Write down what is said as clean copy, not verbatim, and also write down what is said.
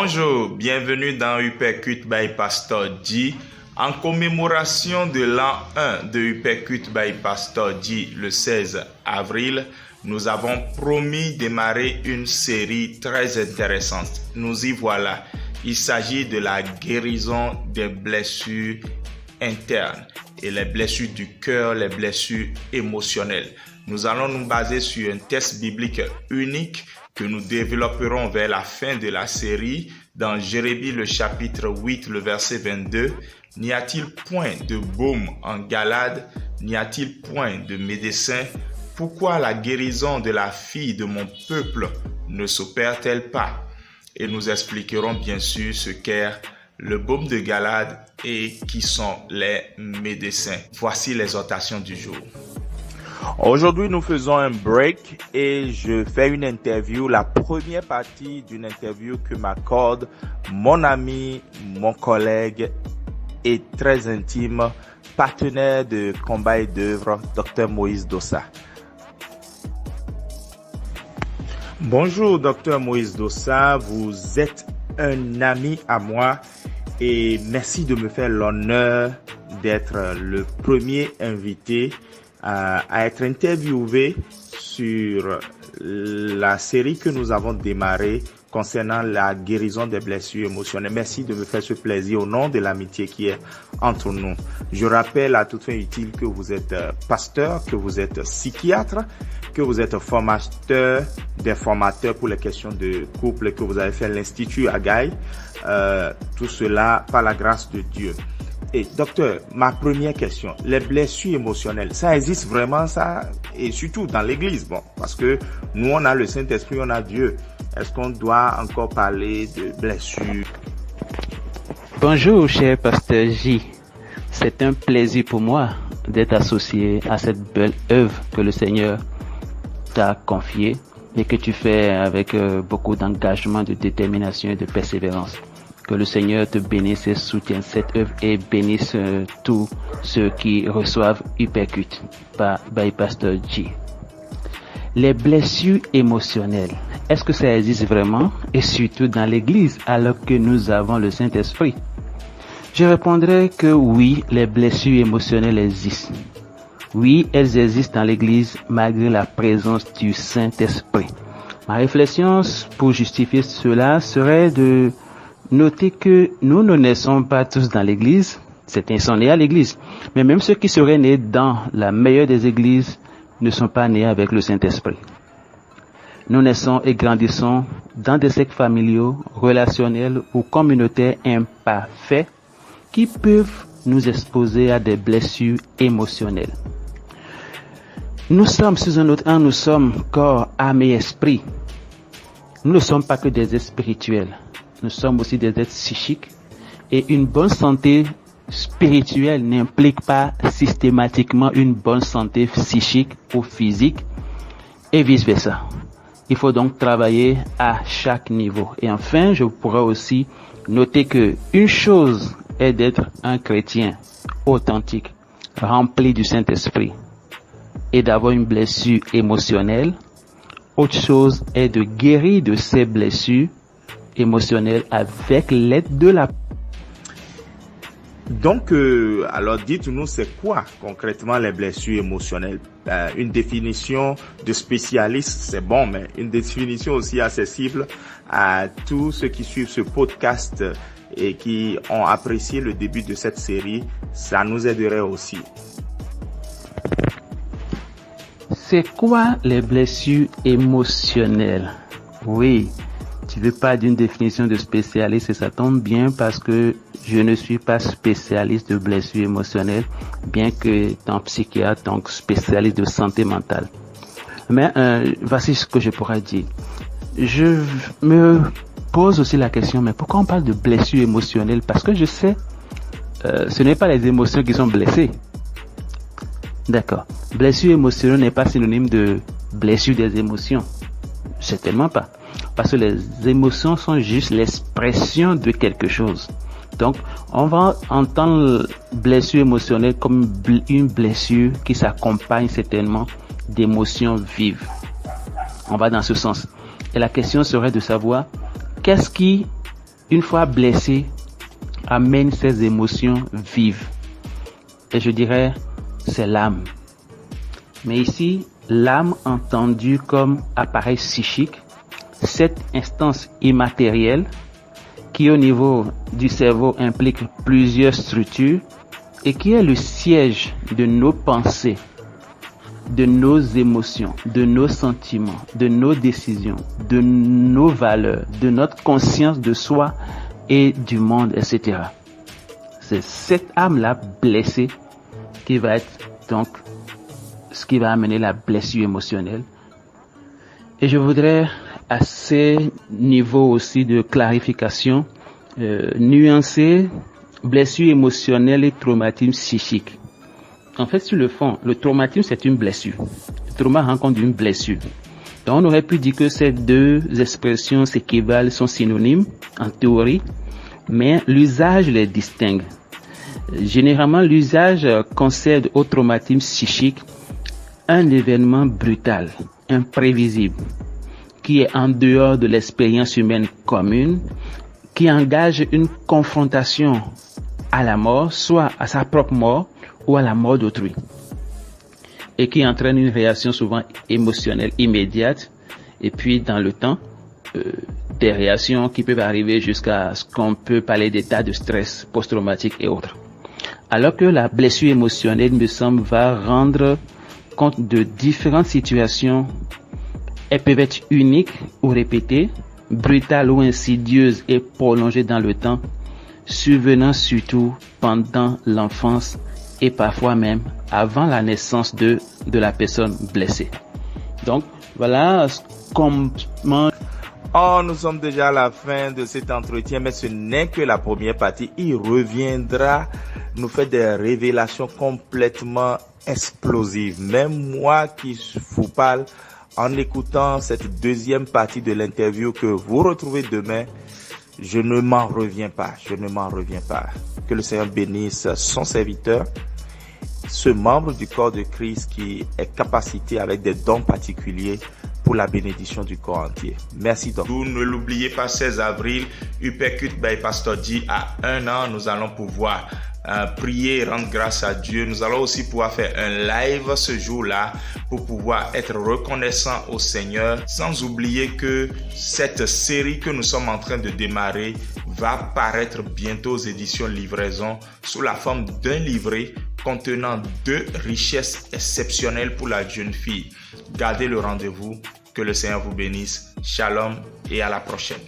Bonjour, bienvenue dans Uppercut by Pastor G. En commémoration de l'an 1 de Uppercut by Pastor G le 16 avril, nous avons promis démarrer une série très intéressante. Nous y voilà. Il s'agit de la guérison des blessures internes et les blessures du cœur, les blessures émotionnelles. Nous allons nous baser sur un texte biblique unique que nous développerons vers la fin de la série dans Jérémie le chapitre 8, le verset 22. N'y a-t-il point de baume en Galade? N'y a-t-il point de médecin? Pourquoi la guérison de la fille de mon peuple ne s'opère-t-elle pas? Et nous expliquerons bien sûr ce qu'est le baume de Galade et qui sont les médecins. Voici l'exhortation du jour. Aujourd'hui, nous faisons un break et je fais une interview, la première partie d'une interview que m'accorde mon ami, mon collègue et très intime partenaire de combat et d'œuvre, Dr Moïse Dossa. Bonjour Dr Moïse Dossa, vous êtes un ami à moi et merci de me faire l'honneur d'être le premier invité à être interviewé sur la série que nous avons démarrée concernant la guérison des blessures émotionnelles. Merci de me faire ce plaisir au nom de l'amitié qui est entre nous. Je rappelle à toute fin utile que vous êtes pasteur, que vous êtes psychiatre, que vous êtes formateur, des formateurs pour les questions de couple et que vous avez fait l'Institut Agaï. Tout cela par la grâce de Dieu. Et docteur, ma première question, les blessures émotionnelles, ça existe vraiment ça? Et surtout dans l'église, bon, parce que nous on a le Saint-Esprit, on a Dieu. Est-ce qu'on doit encore parler de blessures? Bonjour cher pasteur J. C'est un plaisir pour moi d'être associé à cette belle œuvre que le Seigneur t'a confiée et que tu fais avec beaucoup d'engagement, de détermination et de persévérance. Que le Seigneur te bénisse et soutienne cette œuvre et bénisse tous ceux qui reçoivent Uppercut by Pastor G. Les blessures émotionnelles, est-ce que ça existe vraiment et surtout dans l'église alors que nous avons le Saint-Esprit? Je répondrai que oui, les blessures émotionnelles existent. Oui, elles existent dans l'église malgré la présence du Saint-Esprit. Ma réflexion pour justifier cela serait de noter que nous ne naissons pas tous dans l'église, certains sont nés à l'église, mais même ceux qui seraient nés dans la meilleure des églises ne sont pas nés avec le Saint-Esprit. Nous naissons et grandissons dans des cercles familiaux, relationnels ou communautaires imparfaits qui peuvent nous exposer à des blessures émotionnelles. Nous sommes sous un autre an, nous sommes corps, âme et esprit. Nous ne sommes pas que des êtres spirituels. Nous sommes aussi des êtres psychiques et une bonne santé spirituelle n'implique pas systématiquement une bonne santé psychique ou physique et vice-versa. Il faut donc travailler à chaque niveau. Et enfin, je pourrais aussi noter que une chose est d'être un chrétien authentique, rempli du Saint-Esprit et d'avoir une blessure émotionnelle. Autre chose est de guérir de ces blessures émotionnel avec l'aide de la... Donc, alors dites-nous, c'est quoi concrètement les blessures émotionnelles? Une définition de spécialiste, c'est bon, mais une définition aussi accessible à tous ceux qui suivent ce podcast et qui ont apprécié le début de cette série, ça nous aiderait aussi. C'est quoi les blessures émotionnelles? Oui. Tu veux pas d'une définition de spécialiste et ça tombe bien parce que je ne suis pas spécialiste de blessures émotionnelles, bien que étant psychiatre, donc spécialiste de santé mentale. Mais voici ce que je pourrais dire. Je me pose aussi la question, mais pourquoi on parle de blessures émotionnelles? Parce que je sais, ce n'est pas les émotions qui sont blessées. D'accord. Blessure émotionnelle n'est pas synonyme de blessure des émotions. Certainement pas. Parce que les émotions sont juste l'expression de quelque chose. Donc, on va entendre blessure émotionnelle comme une blessure qui s'accompagne certainement d'émotions vives. On va dans ce sens. Et la question serait de savoir qu'est-ce qui une fois blessé, amène ses émotions vives. Et je dirais, c'est l'âme. Mais ici, l'âme entendue comme appareil psychique, cette instance immatérielle qui au niveau du cerveau implique plusieurs structures et qui est le siège de nos pensées, de nos émotions, de nos sentiments, de nos décisions, de nos valeurs, de notre conscience de soi et du monde, etc. C'est cette âme-là blessée qui va être donc ce qui va amener la blessure émotionnelle. Et je voudrais à ces niveaux aussi de clarification nuancer blessure émotionnelle et traumatisme psychique. En fait, sur le fond, le traumatisme, c'est une blessure. Le trauma rencontre une blessure. Donc, on aurait pu dire que ces deux expressions s'équivalent, sont synonymes, en théorie, mais l'usage les distingue. Généralement, l'usage concède au traumatisme psychique un événement brutal, imprévisible, qui est en dehors de l'expérience humaine commune, qui engage une confrontation à la mort, soit à sa propre mort ou à la mort d'autrui, et qui entraîne une réaction souvent émotionnelle immédiate, et puis dans le temps, des réactions qui peuvent arriver jusqu'à ce qu'on peut parler d'état de stress post-traumatique et autres. Alors que la blessure émotionnelle, me semble, va rendre compte de différentes situations. Elles peuvent être uniques ou répétées, brutales ou insidieuses et prolongées dans le temps, survenant surtout pendant l'enfance et parfois même avant la naissance de la personne blessée. Donc, voilà comment... Oh, nous sommes déjà à la fin de cet entretien, mais ce n'est que la première partie. Il reviendra nous faire des révélations complètement explosives. Même moi qui vous parle, en écoutant cette deuxième partie de l'interview que vous retrouvez demain, je ne m'en reviens pas. Que le Seigneur bénisse son serviteur, ce membre du corps de Christ qui est capacité avec des dons particuliers pour la bénédiction du corps entier. Merci donc. Ne l'oubliez pas, 16 avril, Uppercut by Pastor G à 1 an, nous allons pouvoir prier et rendre grâce à Dieu. Nous allons aussi pouvoir faire un live ce jour-là pour pouvoir être reconnaissant au Seigneur. Sans oublier que cette série que nous sommes en train de démarrer va paraître bientôt aux éditions Livraison sous la forme d'un livret contenant 2 richesses exceptionnelles pour la jeune fille. Gardez le rendez-vous. Que le Seigneur vous bénisse. Shalom et à la prochaine.